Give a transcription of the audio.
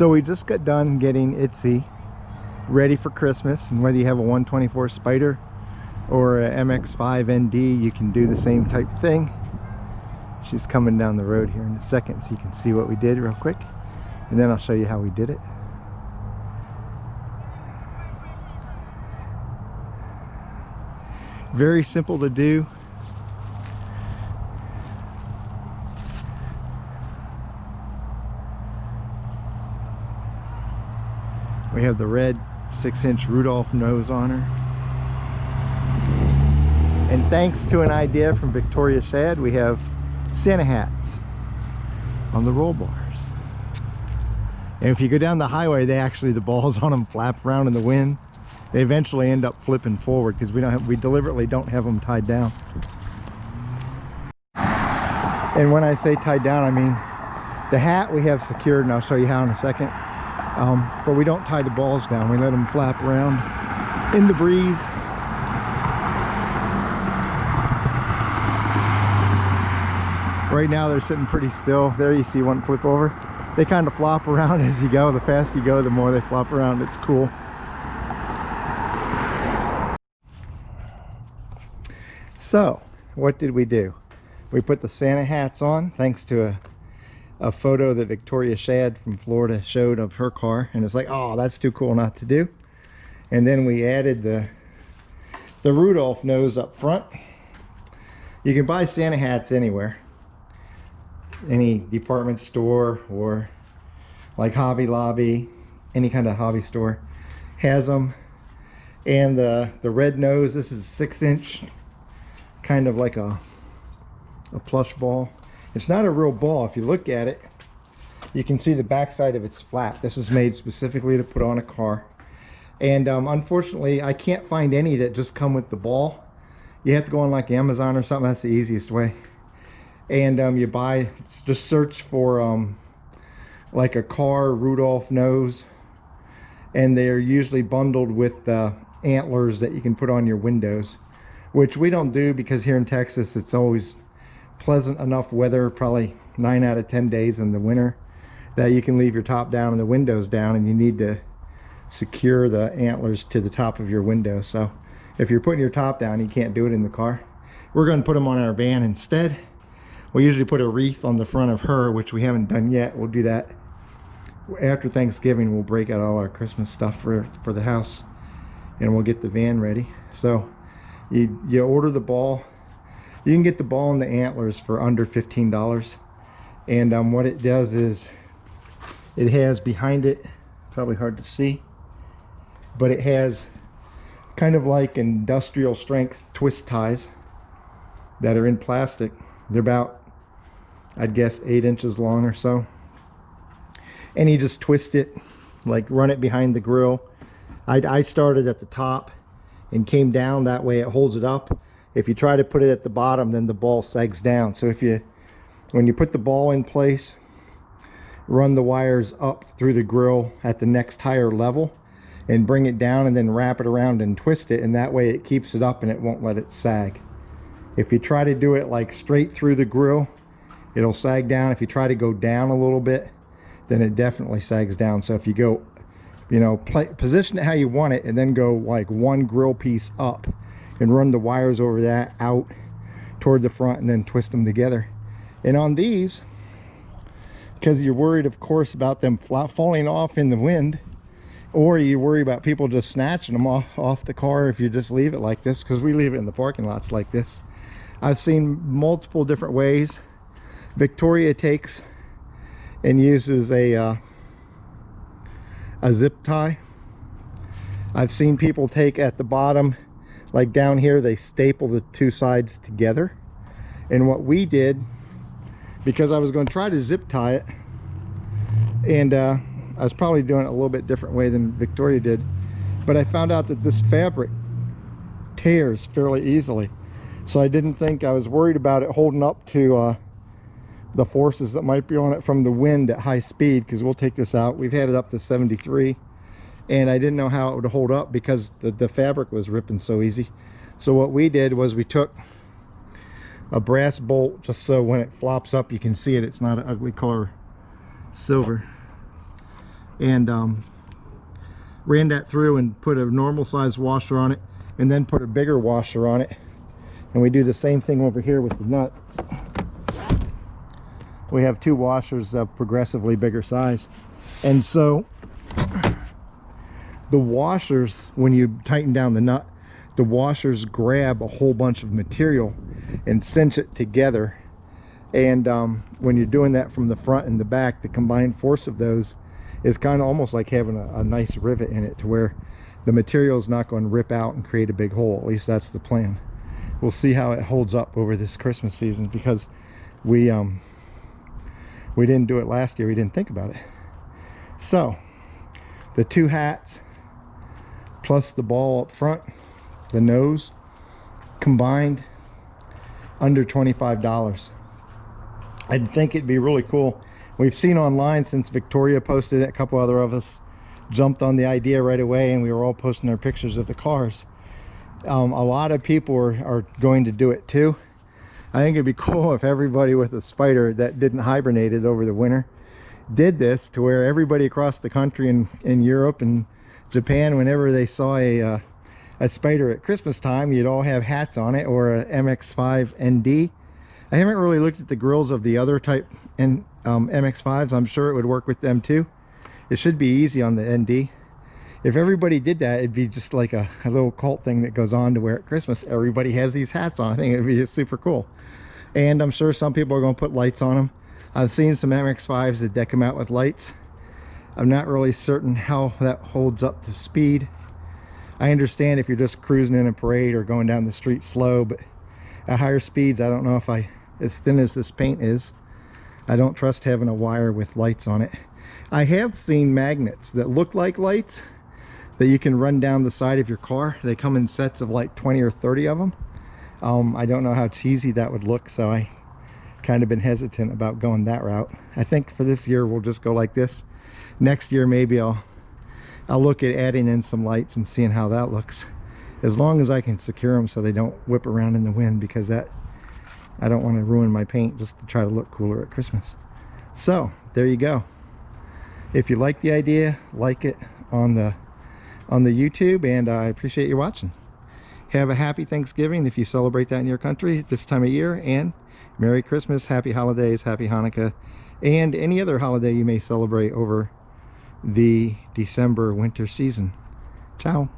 So we just got done getting Itsy ready for Christmas, and whether you have a 124 Spider or a MX-5 ND, you can do the same type thing. She's coming down the road here in a second, so you can see what we did real quick, and then I'll show you how we did it. Very simple to do. We have the red 6-inch Rudolph nose on her. And thanks to an idea from Victoria Shad, we have Santa hats on the roll bars. And if you go down the highway, the balls on them flap around in the wind. They eventually end up flipping forward because we deliberately don't have them tied down. And when I say tied down, I mean the hat we have secured, and I'll show you how in a second. But we don't tie the balls down. We let them flap around in the breeze. Right now they're sitting pretty still. There you see one flip over. They kind of flop around as you go. The faster you go, the more they flop around. It's cool. So what did we do? We put the Santa hats on thanks to a photo that Victoria Shad from Florida showed of her car, and it's like, oh, that's too cool not to do. And then we added the Rudolph nose up front. You can buy Santa hats anywhere, any department store or like Hobby Lobby, any kind of hobby store has them. And the red nose, this is a 6-inch, kind of like a plush ball. It's not a real ball. If you look at it, you can see the backside of it's flat. This is made specifically to put on a car. And unfortunately, I can't find any that just come with the ball. You have to go on like Amazon or something. That's the easiest way. And you buy, just search for like a car Rudolph nose. And they're usually bundled with antlers that you can put on your windows, which we don't do because here in Texas, it's always pleasant enough weather, probably 9 out of 10 days in the winter, that you can leave your top down and the windows down, and you need to secure the antlers to the top of your window. So if you're putting your top down, you can't do it in the car. We're going to put them on our van instead. We usually put a wreath on the front of her, which we haven't done yet. We'll do that after Thanksgiving. We'll break out all our Christmas stuff for the house, and we'll get the van ready. So you order the ball. You can get the ball and the antlers for under $15. And what it does is, it has behind it, probably hard to see, but it has kind of like industrial strength twist ties that are in plastic. They're about, I'd guess, 8 inches long or so. And you just twist it, like run it behind the grill. I started at the top and came down, that way it holds it up. If you try to put it at the bottom, then the ball sags down. So when you put the ball in place, run the wires up through the grill at the next higher level and bring it down, and then wrap it around and twist it, and that way it keeps it up and it won't let it sag. If you try to do it like straight through the grill, it'll sag down. If you try to go down a little bit, then it definitely sags down. So if you go, position it how you want it, and then go like one grill piece up and run the wires over that out toward the front, and then twist them together. And on these, because you're worried, of course, about them falling off in the wind, or you worry about people just snatching them off the car if you just leave it like this, because we leave it in the parking lots like this. I've seen multiple different ways. Victoria takes and uses a zip tie. I've seen people take at the bottom, like down here, they staple the two sides together. And what we did, because I was going to try to zip tie it, and I was probably doing it a little bit different way than Victoria did, but I found out that this fabric tears fairly easily. So I didn't think, I was worried about it holding up to the forces that might be on it from the wind at high speed, because we'll take this out. We've had it up to 73, and I didn't know how it would hold up because the fabric was ripping so easy. So what we did was we took a brass bolt, just so when it flops up you can see it, it's not an ugly color silver, and ran that through and put a normal size washer on it, and then put a bigger washer on it. And we do the same thing over here with the nut. We have 2 washers of progressively bigger size, and so the washers, when you tighten down the nut, the washers grab a whole bunch of material and cinch it together. And when you're doing that from the front and the back, the combined force of those is kind of almost like having a nice rivet in it, to where the material is not going to rip out and create a big hole. At least that's the plan. We'll see how it holds up over this Christmas season, because we didn't do it last year. We didn't think about it. So the 2 hats plus the ball up front, the nose, combined under $25. I think it'd be really cool. We've seen online, since Victoria posted it, a couple other of us jumped on the idea right away, and we were all posting our pictures of the cars. A lot of people are going to do it too. I think it'd be cool if everybody with a Spider that didn't hibernate it over the winter did this, to where everybody across the country in Europe and Japan, whenever they saw a Spider at Christmas time, you'd all have hats on it, or a MX-5 ND. I haven't really looked at the grills of the other type MX-5s. I'm sure it would work with them too. It should be easy on the ND. If everybody did that, it'd be just like a little cult thing that goes on, to where at Christmas everybody has these hats on. I think it'd be super cool. And I'm sure some people are going to put lights on them. I've seen some MX-5s that deck them out with lights. I'm not really certain how that holds up to speed. I understand if you're just cruising in a parade or going down the street slow, but at higher speeds, I don't know if as thin as this paint is, I don't trust having a wire with lights on it. I have seen magnets that look like lights that you can run down the side of your car. They come in sets of like 20 or 30 of them. I don't know how cheesy that would look, so I kind of been hesitant about going that route. I think for this year we'll just go like this. Next year maybe I'll look at adding in some lights and seeing how that looks, as long as I can secure them so they don't whip around in the wind, because I don't want to ruin my paint just to try to look cooler at Christmas. So there you go. If you like the idea, like it on the YouTube, and I appreciate you watching. Have a happy Thanksgiving if you celebrate that in your country at this time of year, and Merry Christmas, Happy Holidays, Happy Hanukkah, and any other holiday you may celebrate over the December winter season. Ciao.